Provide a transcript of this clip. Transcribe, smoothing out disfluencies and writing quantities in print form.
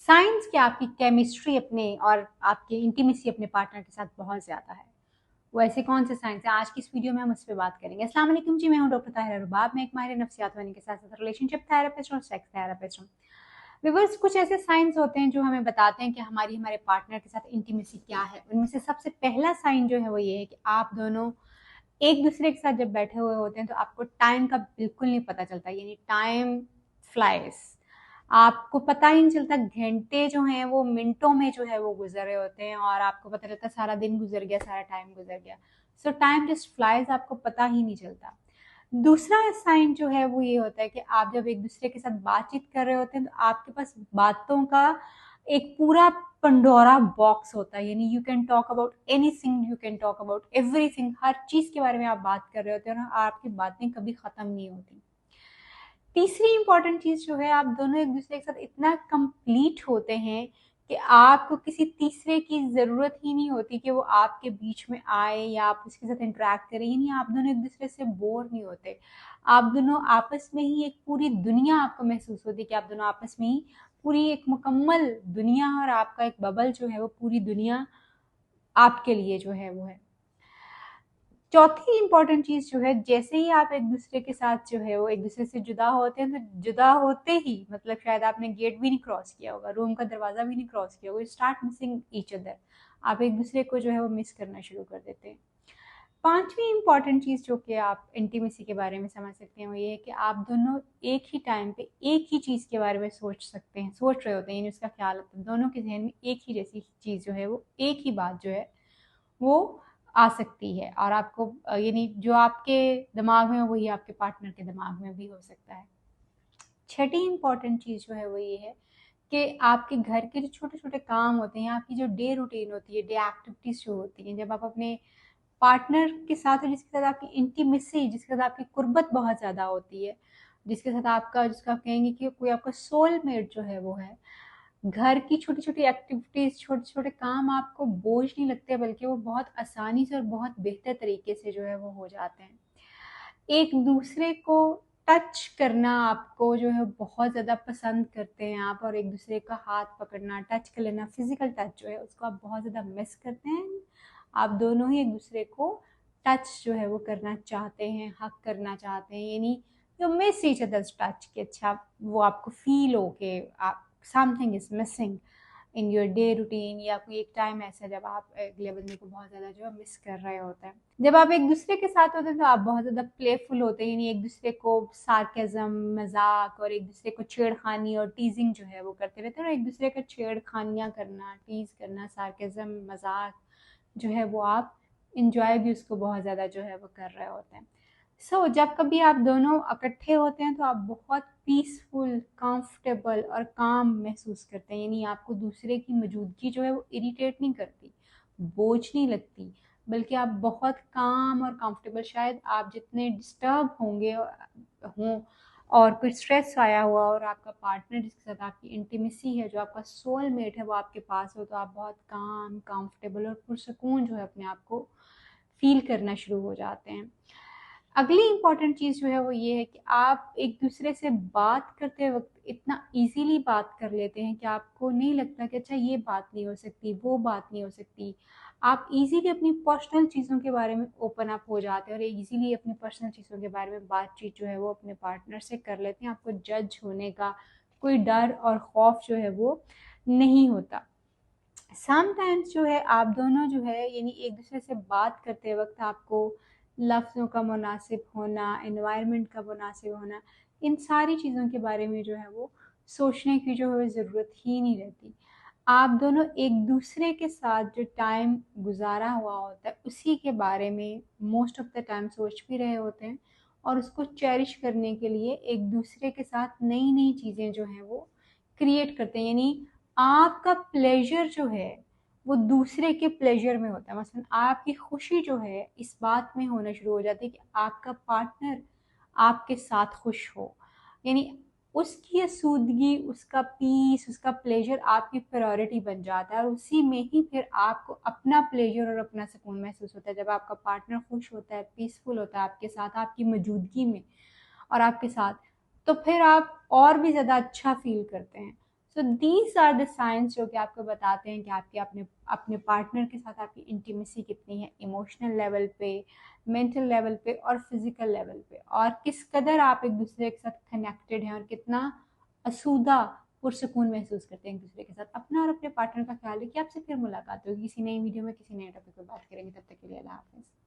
Science कि आपकी chemistry अपने और आपकी इंटीमेसी अपने पार्टनर के साथ बहुत ज़्यादा है, वो ऐसे कौन से साइंस हैं? आज की इस वीडियो में हम उस पर बात करेंगे। अस्सलाम वालेकुम जी, मैं हूं डॉक्टर ताहिरा रुबाब। मैं एक माहिर नफ्सियात होने के साथ साथ रिलेशनशिप थेरेपिस्ट और सेक्स थेरेपिस्ट हूँ। व्यूअर्स, कुछ ऐसे साइंस होते हैं जो हमें बताते हैं कि हमारे पार्टनर के साथ इंटीमेसी क्या है। उनमें से सबसे पहला साइन जो है वो ये है कि आप दोनों एक दूसरे के साथ जब बैठे हुए होते हैं तो आपको टाइम का बिल्कुल नहीं पता चलता, यानी टाइम फ्लाइज। आपको पता ही नहीं चलता, घंटे जो हैं वो मिनटों में जो है वो गुजर रहे होते हैं और आपको पता चलता सारा दिन गुजर गया, सारा टाइम गुजर गया। सो टाइम जस्ट फ्लाइज, आपको पता ही नहीं चलता। दूसरा साइन जो है वो ये होता है कि आप जब एक दूसरे के साथ बातचीत कर रहे होते हैं तो आपके पास बातों का एक पूरा पंडोरा बॉक्स होता है, यानी you can talk about anything, you can talk about everything. हर चीज के बारे में आप बात कर रहे होते हैं और आपकी बातें कभी खत्म नहीं होती। तीसरी इंपॉर्टेंट चीज जो है, आप दोनों एक दूसरे के साथ इतना कंप्लीट होते हैं कि आपको किसी तीसरे की जरूरत ही नहीं होती कि वो आपके बीच में आए या आप उसके साथ इंटरेक्ट करें। यानी आप दोनों एक दूसरे से बोर नहीं होते। आप दोनों आपस में ही एक पूरी दुनिया आपको महसूस होती है कि आप दोनों आपस में ही पूरी एक मुकम्मल दुनिया, और आपका एक बबल जो है वो पूरी दुनिया आपके लिए जो है वो है। चौथी इंपॉर्टेंट चीज जो है, जैसे ही आप एक दूसरे के साथ जो है वो एक दूसरे से जुदा होते हैं तो जुदा होते ही मतलब शायद आपने गेट भी नहीं क्रॉस किया होगा, रूम का दरवाजा भी नहीं क्रॉस किया होगा, स्टार्ट मिसिंग ईच अदर। आप एक दूसरे को जो है वो मिस करना शुरू कर देते हैं। पांचवी इंपॉर्टेंट चीज जो कि आप इंटीमेसी के बारे में समझ सकते हैं वो ये है कि आप दोनों एक ही टाइम पे एक ही चीज के बारे में सोच सकते हैं, सोच रहे होते हैं, यानी उसका ख्याल होता है दोनों के जहन में एक ही जैसी चीज जो है वो एक ही बात जो है वो आ सकती है। और आपको यानी जो आपके दिमाग में हो वही आपके पार्टनर के दिमाग में भी हो सकता है। छठी इंपॉर्टेंट चीज जो है वो ये है कि आपके घर के जो छोटे छोटे काम होते हैं, आपकी जो डे रूटीन होती है, डे एक्टिविटीज जो होती हैं, जब आप अपने पार्टनर के साथ हो जिसके साथ आपकी इंटीमेसी, जिसके साथ आपकी कुर्बत बहुत ज्यादा होती है, जिसके साथ आपका, जिसको आप कहेंगे कि कोई आपका सोलमेट जो है वो है, घर की छोटी छोटी एक्टिविटीज, छोटे छोटे काम आपको बोझ नहीं लगते, बल्कि वो बहुत आसानी से और बहुत बेहतर तरीके से जो है वो हो जाते हैं। एक दूसरे को टच करना आपको जो है बहुत ज़्यादा पसंद करते हैं आप, और एक दूसरे का हाथ पकड़ना, टच कर लेना, फिजिकल टच जो है उसको आप बहुत ज़्यादा मिस करते हैं। आप दोनों ही एक दूसरे को टच जो है वो करना चाहते हैं, हक करना चाहते हैं, यानी you miss each others touch के। अच्छा, वो आपको फील हो के आप something is missing in your day routine, या कोई एक टाइम ऐसा जब आप अगले बंदे को बहुत ज़्यादा जो है मिस कर रहे होते हैं। जब आप एक दूसरे के साथ होते हैं तो आप बहुत ज़्यादा प्लेफुल होते हैं, यानी एक दूसरे को सार्केज्म, मजाक और एक दूसरे को छेड़खानी और टीजिंग जो है वो करते रहते हैं। और एक दूसरे का छेड़खानियाँ करना, टीज करना, सार्केज्म, मजाक जो है वो आप इंजॉय भी उसको बहुत ज़्यादा जो है वो कर रहे होते हैं। जब कभी आप दोनों इकट्ठे होते हैं तो आप बहुत पीसफुल, कंफर्टेबल और काम महसूस करते हैं, यानी आपको दूसरे की मौजूदगी जो है वो इरिटेट नहीं करती, बोझ नहीं लगती, बल्कि आप बहुत काम और कंफर्टेबल। शायद आप जितने डिस्टर्ब होंगे हों और कोई स्ट्रेस आया हुआ और आपका पार्टनर जिसके साथ आपकी इंटीमेसी है, जो आपका सोलमेट है, वो आपके पास हो तो आप बहुत काम, कंफर्टेबल और पुरसकून जो है अपने आप को फील करना शुरू हो जाते हैं। अगली इंपॉर्टेंट चीज़ जो है वो ये है कि आप एक दूसरे से बात करते वक्त इतना इजीली बात कर लेते हैं कि आपको नहीं लगता कि अच्छा ये बात नहीं हो सकती, वो बात नहीं हो सकती। आप इजीली अपनी पर्सनल चीज़ों के बारे में ओपन अप हो जाते हैं और इजीली अपनी पर्सनल चीज़ों के बारे में बातचीत जो है वो अपने पार्टनर से कर लेते हैं। आपको जज होने का कोई डर और खौफ जो है वो नहीं होता। समटाइम्स जो है आप दोनों जो है यानी एक दूसरे से बात करते वक्त आपको लफ्ज़ों का मुनासिब होना, एनवायरनमेंट का मुनासिब होना, इन सारी चीज़ों के बारे में जो है वो सोचने की जो है ज़रूरत ही नहीं रहती। आप दोनों एक दूसरे के साथ जो टाइम गुजारा हुआ होता है उसी के बारे में मोस्ट ऑफ द टाइम सोच भी रहे होते हैं, और उसको चेरिश करने के लिए एक दूसरे के साथ नई नई चीज़ें जो हैं वो क्रिएट करते हैं। यानी आपका प्लेजर जो है वो दूसरे के प्लेजर में होता है। मसलन आपकी खुशी जो है इस बात में होना शुरू हो जाती है कि आपका पार्टनर आपके साथ खुश हो, यानी उसकी आसूदगी, उसका पीस, उसका प्लेजर आपकी प्रायोरिटी बन जाता है, और उसी में ही फिर आपको अपना प्लेजर और अपना सुकून महसूस होता है। जब आपका पार्टनर खुश होता है, पीसफुल होता है आपके साथ, आपकी मौजूदगी में और आपके साथ, तो फिर आप और भी ज़्यादा अच्छा फील करते हैं। So these are the science जो कि आपको बताते हैं कि आपके अपने अपने पार्टनर के साथ आपकी इंटीमेसी कितनी है, इमोशनल लेवल पे, मेंटल लेवल पे और फिजिकल लेवल पे, और किस कदर आप एक दूसरे के साथ कनेक्टेड हैं और कितना असुदा पुरसकून महसूस करते हैं एक दूसरे के साथ। अपना और अपने पार्टनर का ख्याल रखिए। आपसे फिर मुलाकात होगी किसी नई वीडियो में, किसी नए टॉपिक पर बात करेंगे। तब तक के लिए अल्लाह हाफ़िज़।